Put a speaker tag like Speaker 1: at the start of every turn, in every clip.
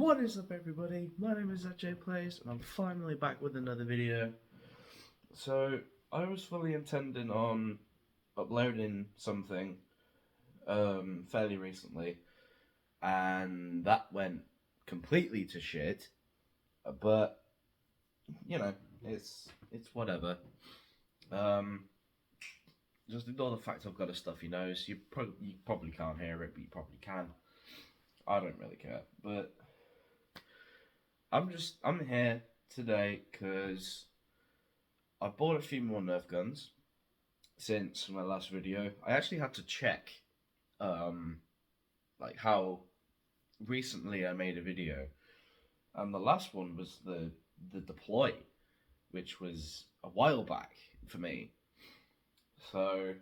Speaker 1: What is up, everybody? My name is ZJ Plays, and I'm finally back with another video. So, I was fully intending on uploading something fairly recently, and that went completely to shit. But you know, it's whatever. Just ignore the fact I've got a stuffy nose. You probably can't hear it, but you probably can. I don't really care, but I'm here today because I bought a few more Nerf guns since my last video. I actually had to check, like how recently I made a video, and the last one was the deploy, which was a while back for me. So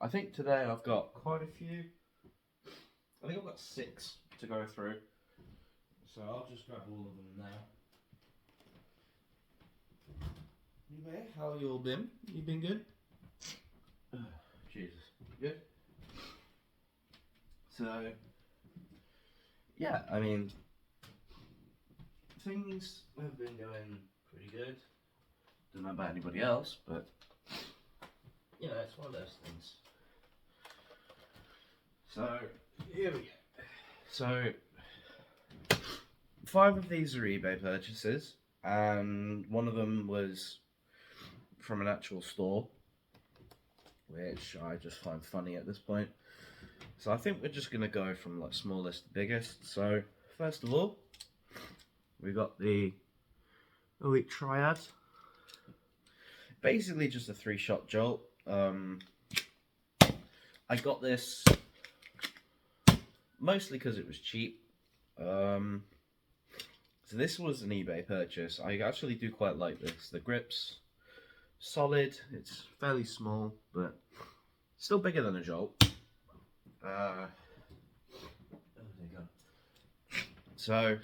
Speaker 1: I think today I've got quite a few. I think I've got 6 to go through. So I'll just grab all of them now. Anyway, how you all been? You been good? Jesus, good? So, yeah, I mean, things have been going pretty good. Don't know about anybody else, but, you know, it's one of those things. So, here we go. So, 5 of these are eBay purchases, and one of them was from an actual store, which I just find funny at this point. So I think we're just going to go from like smallest to biggest. So first of all, we got the Elite Triad. Basically just a 3-shot jolt. I got this mostly because it was cheap. So this was an eBay purchase. I actually do quite like this. The grip's solid. It's fairly small, but still bigger than a jolt. Oh, there you go. So,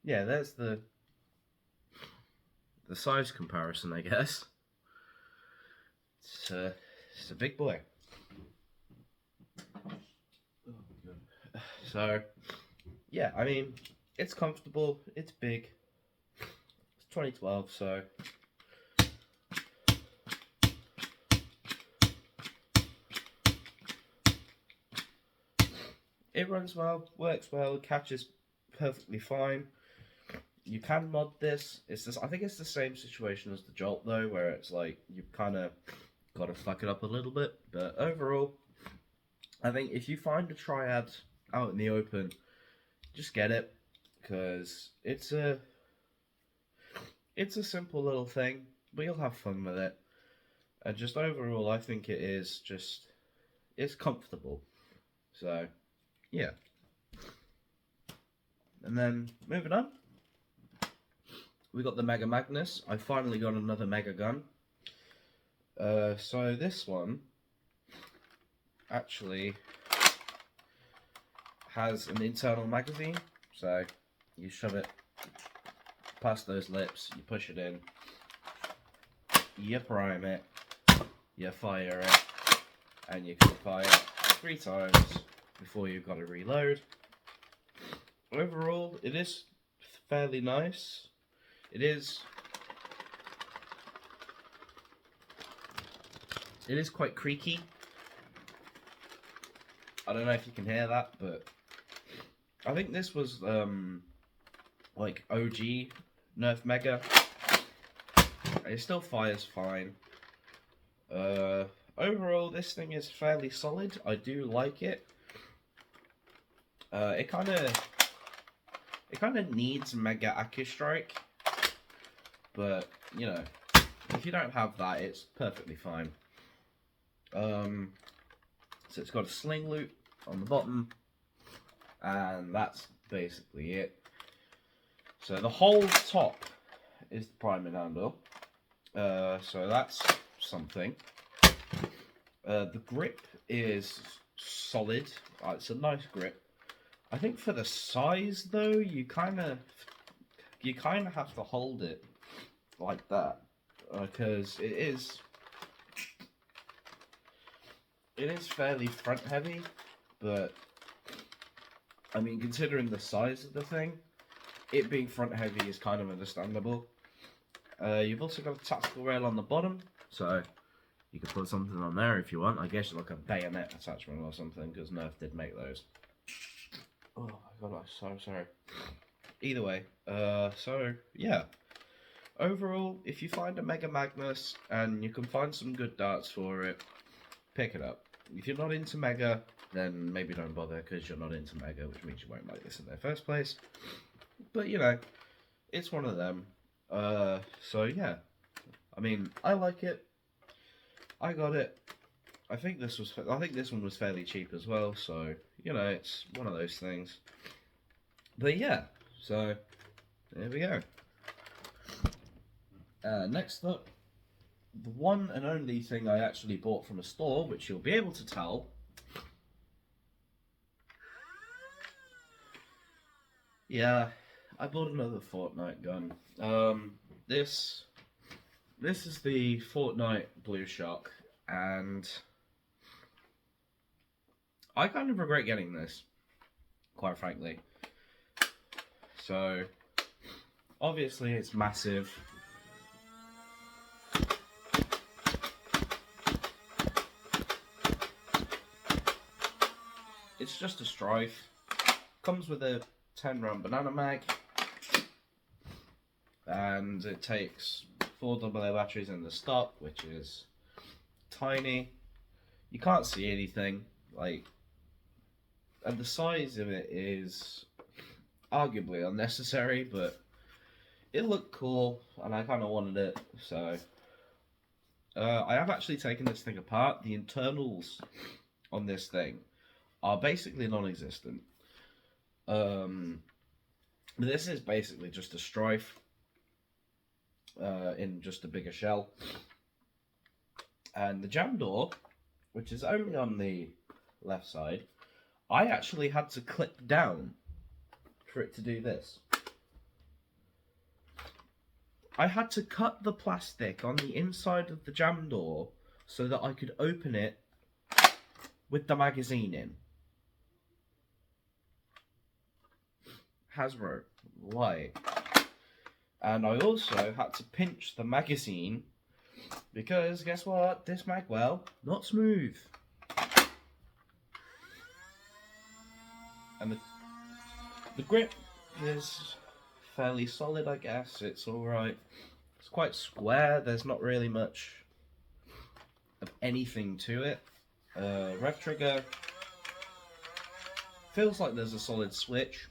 Speaker 1: yeah, there's the size comparison, I guess. It's a big boy. Oh my God. So, yeah, I mean, it's comfortable. It's big. It's 2012, so. It runs well, works well, catches perfectly fine. You can mod this. I think it's the same situation as the Jolt though, where it's like you've kind of got to fuck it up a little bit. But overall, I think if you find a Triad out in the open, just get it, because it's a simple little thing, but you'll have fun with it. And just overall, I think it's comfortable. So. Yeah. And then, moving on, we got the Mega Magnus. I finally got another Mega gun. So this one actually has an internal magazine. So you shove it past those lips, you push it in, you prime it, you fire it, and you can fire 3 times before you've got to reload. Overall, it is fairly nice. It is quite creaky. I don't know if you can hear that, but I think this was like OG Nerf Mega. It still fires fine. Overall, this thing is fairly solid. I do like it. It kind of needs Mega Accu-Strike, but you know, if you don't have that, it's perfectly fine. So it's got a sling loop on the bottom, and that's basically it. So the whole top is the priming handle. So that's something. The grip is solid. It's a nice grip. I think for the size though, you kind of have to hold it like that, because it is fairly front heavy, but I mean, considering the size of the thing, it being front heavy is kind of understandable. You've also got a tactical rail on the bottom, so you could put something on there if you want. I guess like a bayonet attachment or something, because Nerf did make those. Oh my god, I'm so sorry. Either way, so yeah. Overall, if you find a Mega Magnus and you can find some good darts for it, pick it up. If you're not into Mega, then maybe don't bother because you're not into Mega, which means you won't like this in the first place. But you know, it's one of them. So yeah, I mean, I like it. I got it. I think this one was fairly cheap as well. So you know, it's one of those things. But yeah, so there we go. Next up, the one and only thing I actually bought from a store, which you'll be able to tell. Yeah, I bought another Fortnite gun. This is the Fortnite Blue Shock, and I kind of regret getting this, quite frankly. So, obviously it's massive. It's just a Strife. Comes with a 10-round banana mag, and it takes 4 AA batteries in the stock, which is tiny. You can't see anything, like, and the size of it is arguably unnecessary, but it looked cool, and I kind of wanted it, so I have actually taken this thing apart. The internals on this thing are basically non-existent. This is basically just a Strife in just a bigger shell. And the jam door, which is only on the left side, I actually had to clip down for it to do this. I had to cut the plastic on the inside of the jam door so that I could open it with the magazine in. Hasbro, why? And I also had to pinch the magazine because guess what? This magwell, not smooth. And the grip is fairly solid, I guess. It's alright. It's quite square. There's not really much of anything to it. Rev trigger feels like there's a solid switch.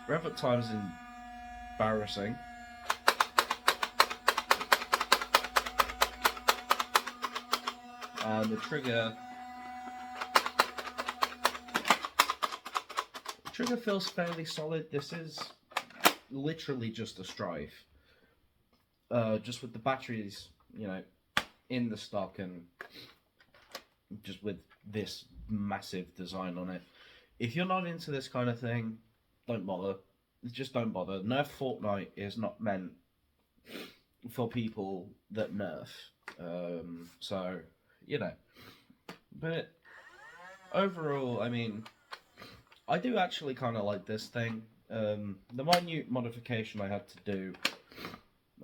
Speaker 1: Rev up time is embarrassing. And the trigger feels fairly solid. This is literally just a Strife. Just with the batteries, you know, in the stock and just with this massive design on it. If you're not into this kind of thing, don't bother. Just don't bother. Nerf Fortnite is not meant for people that nerf. So, you know. But overall, I mean, I do actually kind of like this thing. The minute modification I had to do,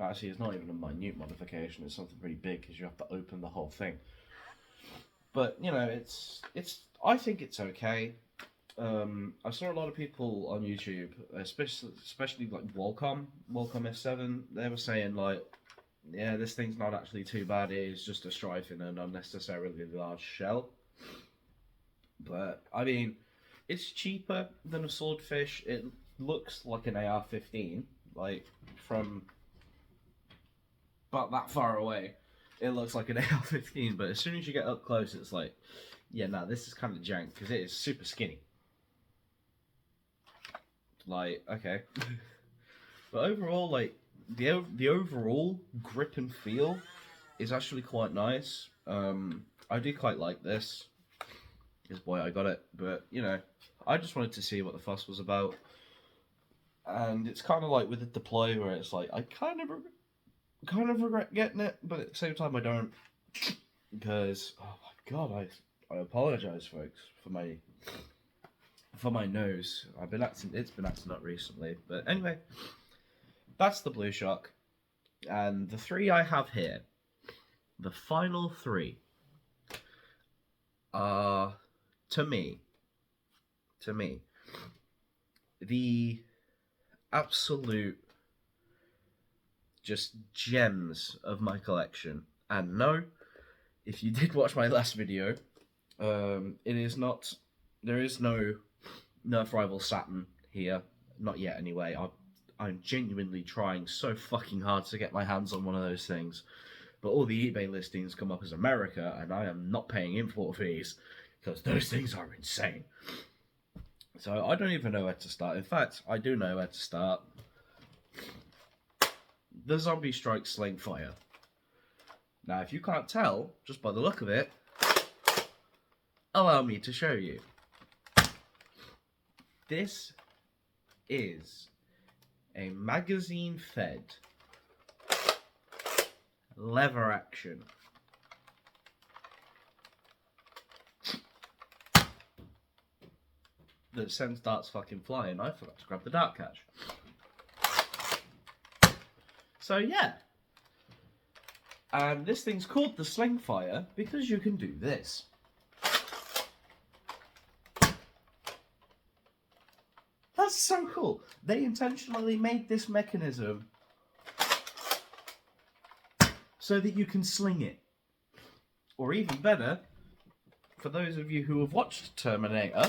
Speaker 1: actually it's not even a minute modification, it's something pretty big because you have to open the whole thing. But, you know, I think it's okay. I saw a lot of people on YouTube, especially like Wacom S7, they were saying like, yeah, this thing's not actually too bad, it is just a Strife in an unnecessarily large shell. But, I mean, it's cheaper than a Swordfish. It looks like an AR-15, like, from about that far away. It looks like an AR-15, but as soon as you get up close, it's like, yeah, no, this is kind of jank, because it is super skinny. Like, okay. But overall, like, the overall grip and feel is actually quite nice. I do quite like this. Is why I got it. But, you know, I just wanted to see what the fuss was about. And it's kind of like with the deploy where it's like, I kind of regret getting it, but at the same time I don't. Because, oh my god, I apologise, folks, for my nose. It's been acting up recently. But anyway, that's the Blue Shock. And the three I have here, the final three, are, to me, the absolute just gems of my collection. And no, if you did watch my last video, there is no Nerf Rival Saturn here. Not yet, anyway. I'm genuinely trying so fucking hard to get my hands on one of those things. But all the eBay listings come up as America, and I am not paying import fees, because those things are insane. So I don't even know where to start. In fact, I do know where to start. The Zombie Strike Slingfire. Now, if you can't tell, just by the look of it, allow me to show you. This is a magazine-fed lever action that sends darts fucking flying. I forgot to grab the dart catch. So yeah. And this thing's called the Slingfire because you can do this. That's so cool. They intentionally made this mechanism so that you can sling it. Or even better, for those of you who have watched Terminator,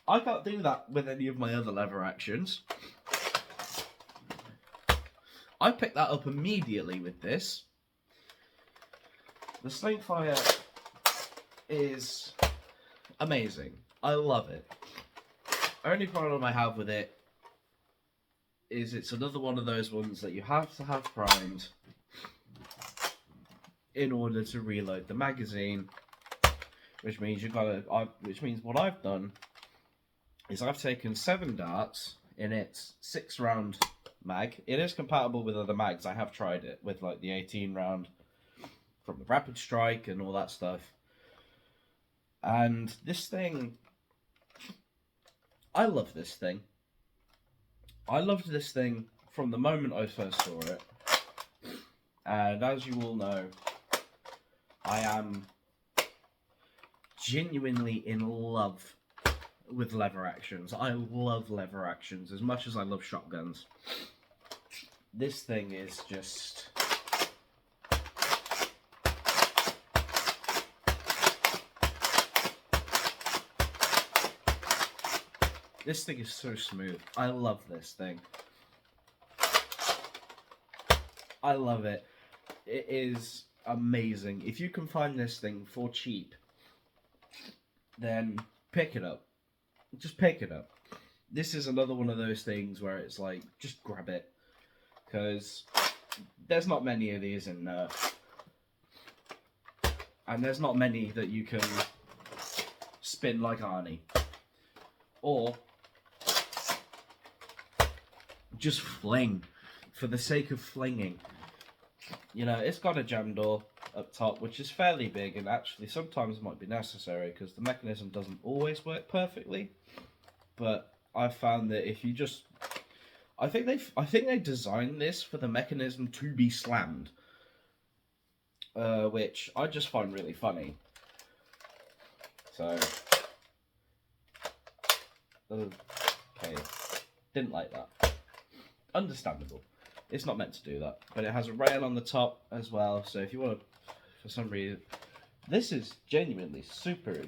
Speaker 1: I can't do that with any of my other lever actions. I picked that up immediately with this. The Slingfire is amazing. I love it. Only problem I have with it is it's another one of those ones that you have to have primed in order to reload the magazine, which means which means what I've done is I've taken 7 darts in its 6-round mag. It is compatible with other mags. I have tried it with like the 18 round from the Rapid Strike and all that stuff. And this thing, I love this thing. I loved this thing from the moment I first saw it. And as you all know, I am genuinely in love with lever actions. I love lever actions as much as I love shotguns. This thing is just... This thing is so smooth. I love this thing. I love it. It is amazing. If you can find this thing for cheap, then pick it up. Just pick it up. This is another one of those things where it's like, just grab it. Because there's not many of these in Nerf. And there's not many that you can spin like Arnie. Or just fling for the sake of flinging. You know, it's got a jam door up top, which is fairly big, and actually sometimes might be necessary because the mechanism doesn't always work perfectly. But I've found that if you just, I think they designed this for the mechanism to be slammed, which I just find really funny. So, okay, didn't like that. Understandable. It's not meant to do that. But it has a rail on the top as well, so if you want to, for some reason, this is genuinely super.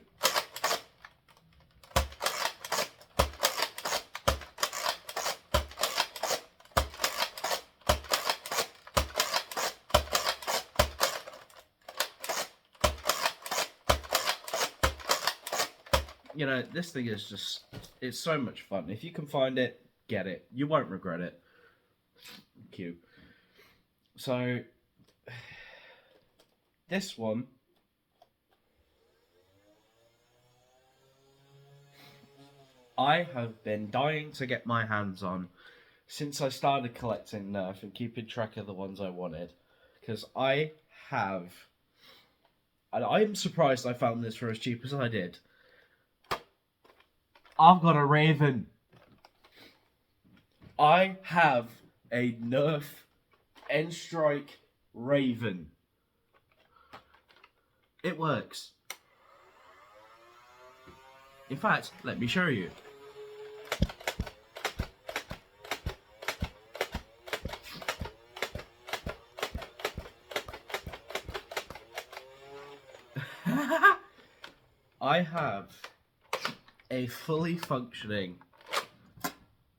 Speaker 1: You know, this thing is just, it's so much fun. If you can find it, get it. You won't regret it. Cute. So, this one, I have been dying to get my hands on since I started collecting Nerf and keeping track of the ones I wanted. because I have, and I'm surprised I found this for as cheap as I did. I've got a Raven. I have a Nerf N-Strike Raven. It works. In fact, let me show you. I have a fully functioning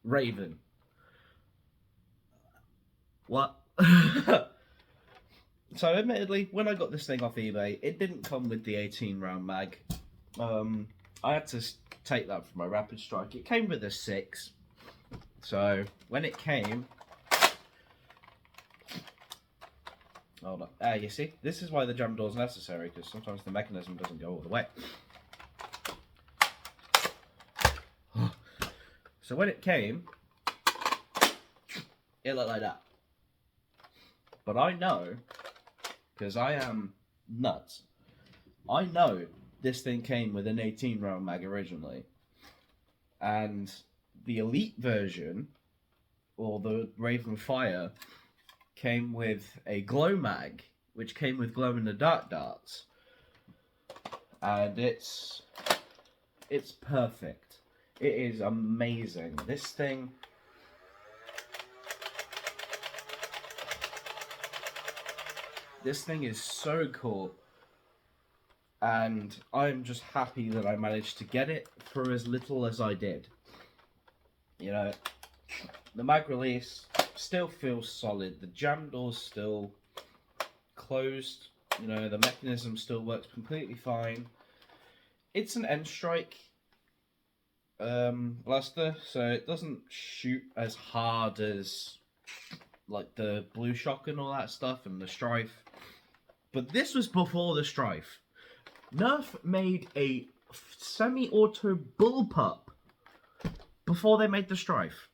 Speaker 1: Raven. What? So admittedly, when I got this thing off eBay, it didn't come with the 18 round mag. I had to take that for my Rapid Strike. It came with a 6. So when it came, hold on. You see, this is why the jam door is necessary, because sometimes the mechanism doesn't go all the way. So when it came, it looked like that. But I know, because I am nuts, I know this thing came with an 18 round mag originally. And the Elite version, or the Raven Fire, came with a glow mag, which came with glow in the dark darts. And it's perfect. It is amazing. This thing, is so cool. And I'm just happy that I managed to get it for as little as I did. You know, the mag release still feels solid. The jam door's still closed. You know, the mechanism still works completely fine. It's an N-Strike blaster, so it doesn't shoot as hard as like the Blue Shock and all that stuff and the Strife. But this was before the Strife. Nerf made a semi-auto bullpup before they made the Strife.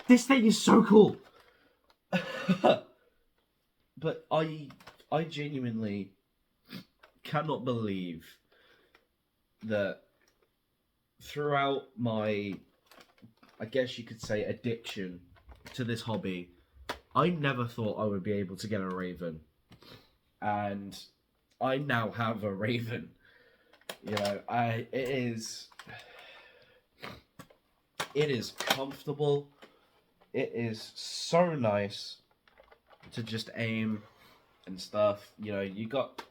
Speaker 1: This thing is so cool. But I genuinely cannot believe that throughout my, I guess you could say, addiction to this hobby, I never thought I would be able to get a Raven. And I now have a Raven. You know, it is comfortable. It is so nice to just aim and stuff. You know, you got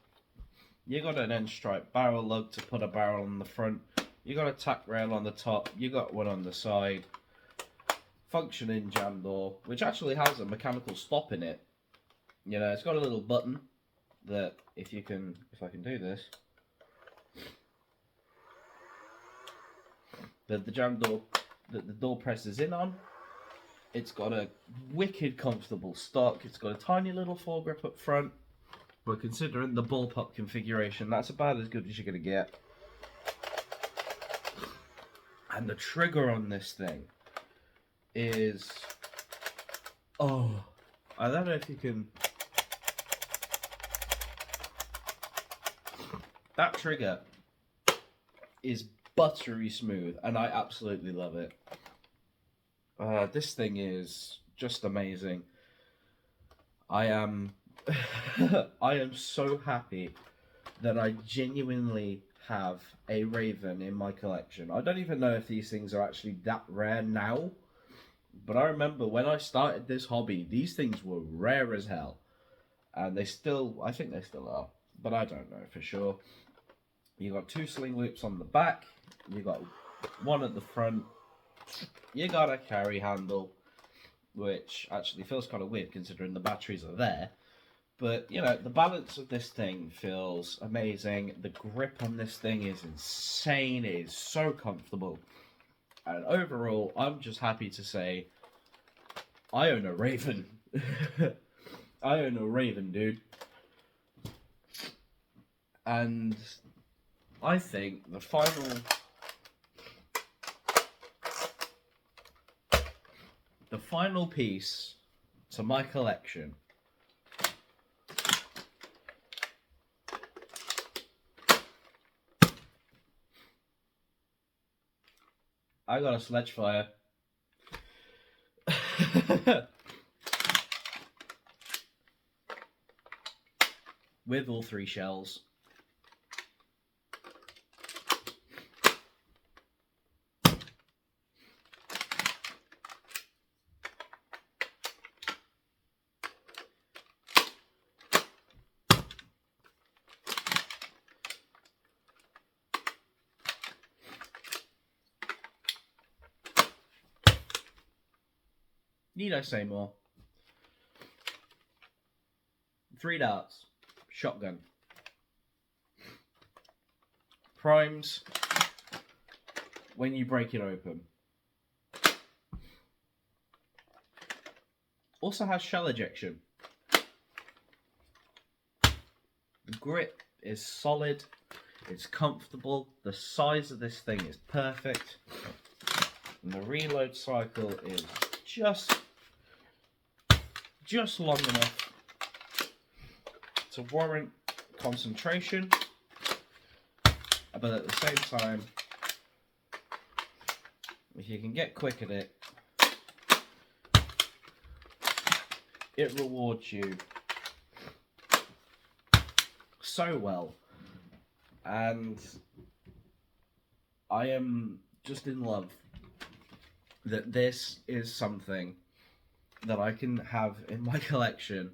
Speaker 1: an N-Strike barrel lug to put a barrel on the front. You got a tack rail on the top. You got one on the side. Functioning jam door, which actually has a mechanical stop in it. You know, it's got a little button that if I can do this, that the jam door, that the door presses in on. It's got a wicked comfortable stock. It's got a tiny little foregrip up front, but considering the bullpup configuration, that's about as good as you're gonna get. And the trigger on this thing is, oh, I don't know if you can. That trigger is buttery smooth, and I absolutely love it. This thing is just amazing. I am so happy that I genuinely have a Raven in my collection. I don't even know if these things are actually that rare now, but I remember when I started this hobby, these things were rare as hell. And I think they still are, but I don't know for sure. You got 2 sling loops on the back, you got one at the front, you got a carry handle, which actually feels kind of weird considering the batteries are there. But, you know, the balance of this thing feels amazing. The grip on this thing is insane. It is so comfortable. And overall, I'm just happy to say, I own a Raven. I own a Raven, dude. And I think the final piece to my collection. I got a Sledgefire. With all 3 shells. Need I say more? 3 darts. Shotgun. Primes when you break it open. Also has shell ejection. The grip is solid. It's comfortable. The size of this thing is perfect. And the reload cycle is just long enough to warrant concentration, but at the same time, if you can get quick at it, it rewards you so well. And I am just in love that this is something that I can have in my collection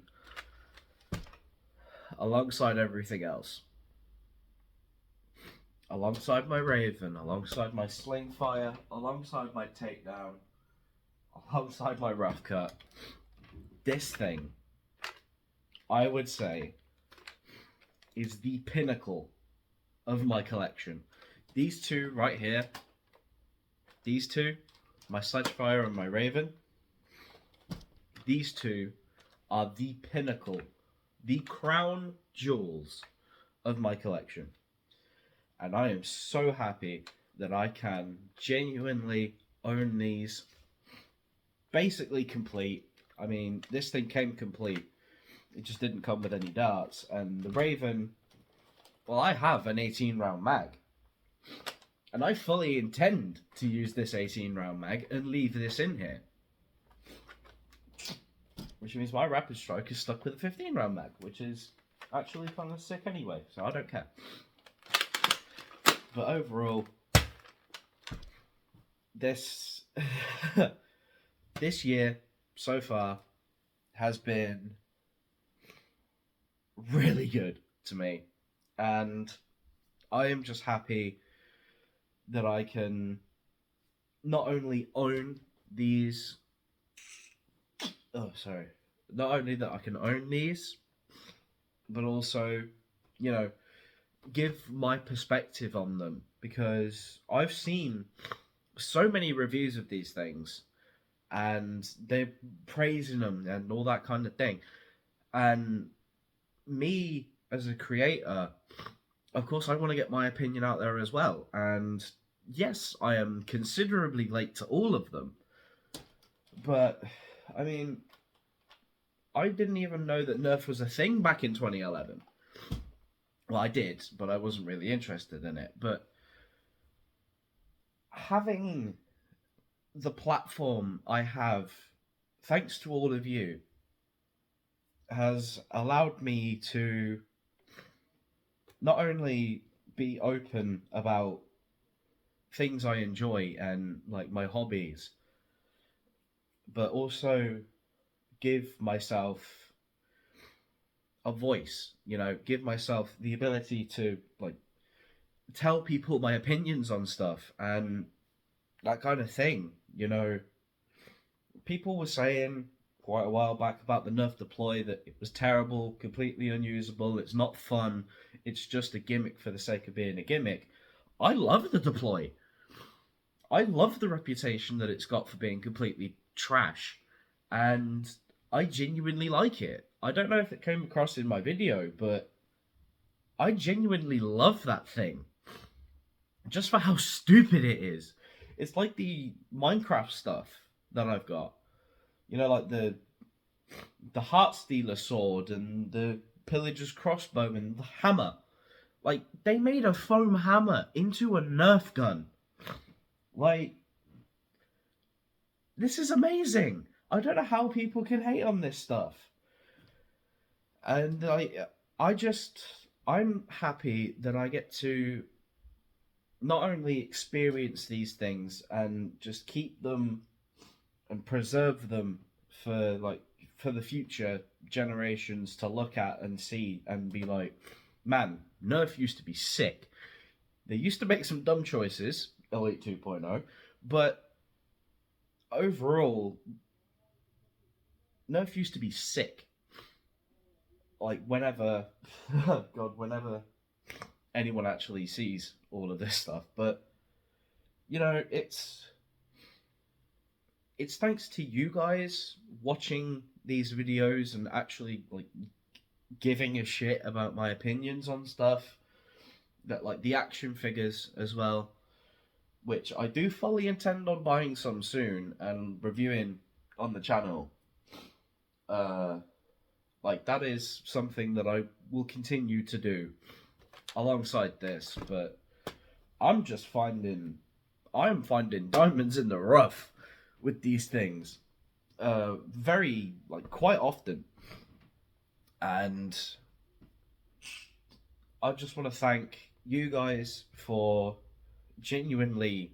Speaker 1: alongside everything else. Alongside my Raven, alongside my Slingfire, alongside my Takedown, alongside my Rough Cut. This thing, I would say, is the pinnacle of my collection. These two right here, these two, my Sledgefire and my Raven, these two are the pinnacle, the crown jewels of my collection. And I am so happy that I can genuinely own these basically complete. I mean, this thing came complete. It just didn't come with any darts. And the Raven, well, I have an 18-round mag. And I fully intend to use this 18-round mag and leave this in here. Which means my Rapid Strike is stuck with a 15-round mag, which is actually kind of sick anyway, so I don't care. But overall, this this year so far has been really good to me, and I am just happy that I can not only own these. Not only that I can own these, but also, you know, give my perspective on them, because I've seen so many reviews of these things and they're praising them and all that kind of thing. And me as a creator, of course, I want to get my opinion out there as well. And yes, I am considerably late to all of them. But, I mean, I didn't even know that Nerf was a thing back in 2011. Well, I did, but I wasn't really interested in it. But having the platform I have, thanks to all of you, has allowed me to not only be open about things I enjoy and like my hobbies, but also give myself a voice, give myself the ability to like tell people my opinions on stuff and that kind of thing. People were saying quite a while back about the Nerf deploy that it was terrible, completely unusable, it's not fun, it's just a gimmick for the sake of being a gimmick. I love the deploy. I love the reputation that it's got for being completely trash, and I genuinely like it. I don't know if it came across in my video, but I genuinely love that thing. Just for how stupid it is. It's like the Minecraft stuff that I've got. Like the the Heartstealer sword and the Pillager's crossbow and the hammer. Like, they made a foam hammer into a Nerf gun. Like, this is amazing. I don't know how people can hate on this stuff. And I'm happy that I get to not only experience these things and just keep them and preserve them for the future generations to look at and see and be like, man, Nerf used to be sick. They used to make some dumb choices, Elite 2.0, but overall, Nerf used to be sick. Like, whenever, God, whenever anyone actually sees all of this stuff. But, you know, it's thanks to you guys watching these videos and actually, like, giving a shit about my opinions on stuff, that, like, the action figures as well, which I do fully intend on buying some soon and reviewing on the channel. Like, that is something that I will continue to do alongside this, but I'm finding diamonds in the rough with these things, very, like, quite often. And I just want to thank you guys for genuinely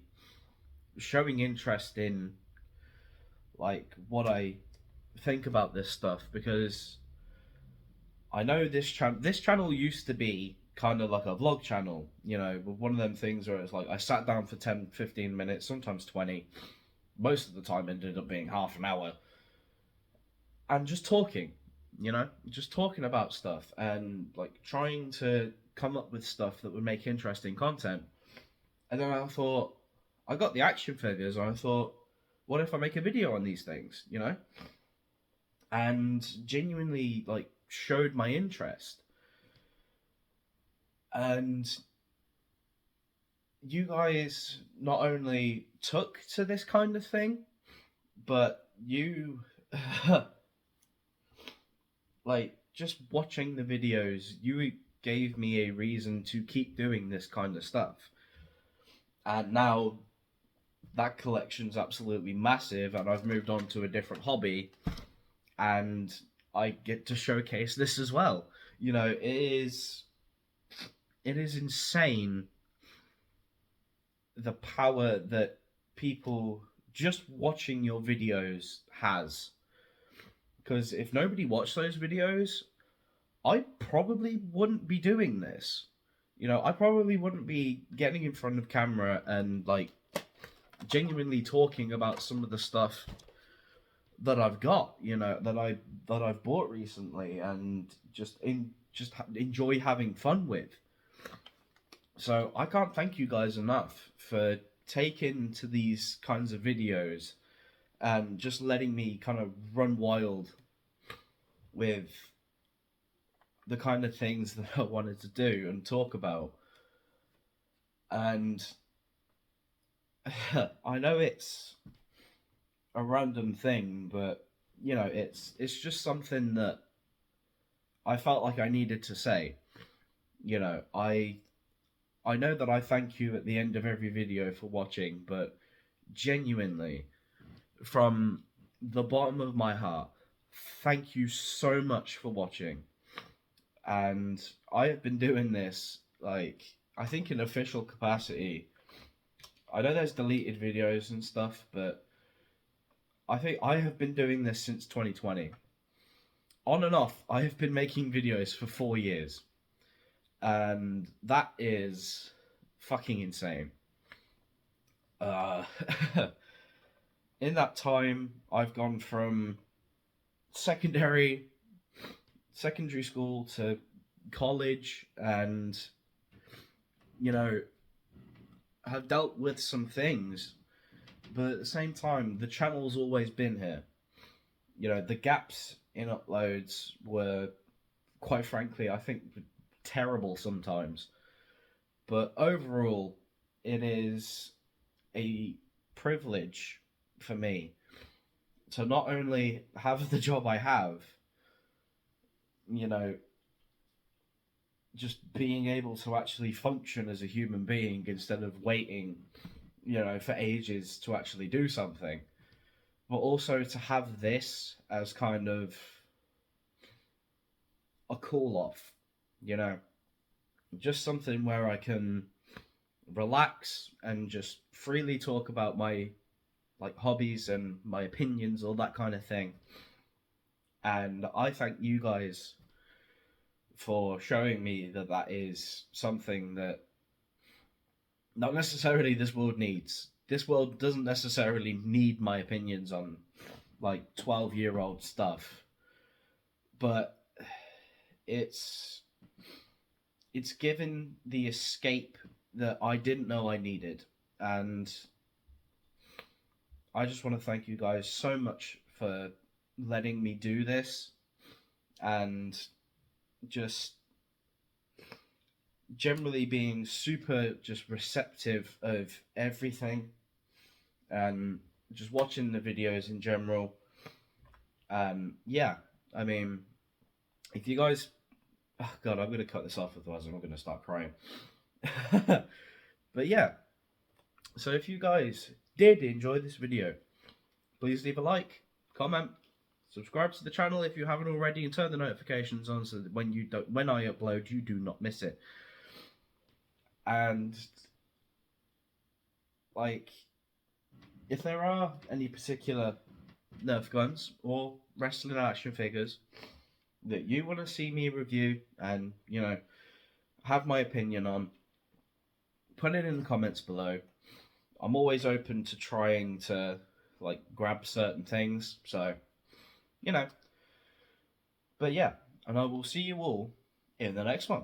Speaker 1: showing interest in, like, what I think about this stuff, because I know this channel used to be kind of like a vlog channel, you know, with one of them things where it's like I sat down for 10, 15 minutes, sometimes 20. Most of the time ended up being half an hour. And just talking, you know, just talking about stuff and, like, trying to come up with stuff that would make interesting content. And then I thought, I got the action figures, and I thought, what if I make a video on these things, you know? And genuinely, like, showed my interest. And you guys not only took to this kind of thing, but you like, just watching the videos, you gave me a reason to keep doing this kind of stuff. And now that collection's absolutely massive, and I've moved on to a different hobby, and I get to showcase this as well. You know, it is insane the power that people just watching your videos has. Because if nobody watched those videos, I probably wouldn't be doing this. You know, I probably wouldn't be getting in front of camera and, like, genuinely talking about some of the stuff that I've got, you know, that I've bought recently and just enjoy having fun with. So I can't thank you guys enough for taking to these kinds of videos and just letting me kind of run wild with the kind of things that I wanted to do and talk about. And I know it's a random thing, but, you know, it's just something that I felt like I needed to say. You know, I know that I thank you at the end of every video for watching, but genuinely, from the bottom of my heart, thank you so much for watching. And I have been doing this, like, I think in official capacity. I know there's deleted videos and stuff, but I think I have been doing this since 2020. On and off, I have been making videos for 4 years. And that is fucking insane. In that time, I've gone from secondary school to college, and, you know, have dealt with some things, but at the same time, the channel's always been here. You know, the gaps in uploads were, quite frankly, I think, terrible sometimes. But overall, it is a privilege for me to not only have the job I have, you know, just being able to actually function as a human being instead of waiting, you know, for ages to actually do something, but also to have this as kind of a call off, you know, just something where I can relax and just freely talk about my like hobbies and my opinions, all that kind of thing. And I thank you guys for showing me that that is something that not necessarily this world needs. This world doesn't necessarily need my opinions on like 12-year-old stuff, but it's it's given the escape that I didn't know I needed. And I just want to thank you guys so much for letting me do this and just generally being super just receptive of everything and just watching the videos in general. Yeah, I mean, if you guys, oh god, I'm gonna cut this off otherwise I'm gonna start crying. But yeah, so if you guys did enjoy this video, please leave a like, comment, subscribe to the channel if you haven't already, and turn the notifications on so that when I upload, you do not miss it. And like, if there are any particular Nerf guns or wrestling action figures that you want to see me review and, you know, have my opinion on, put it in the comments below. I'm always open to trying to like grab certain things, so you know. But yeah, and I will see you all in the next one.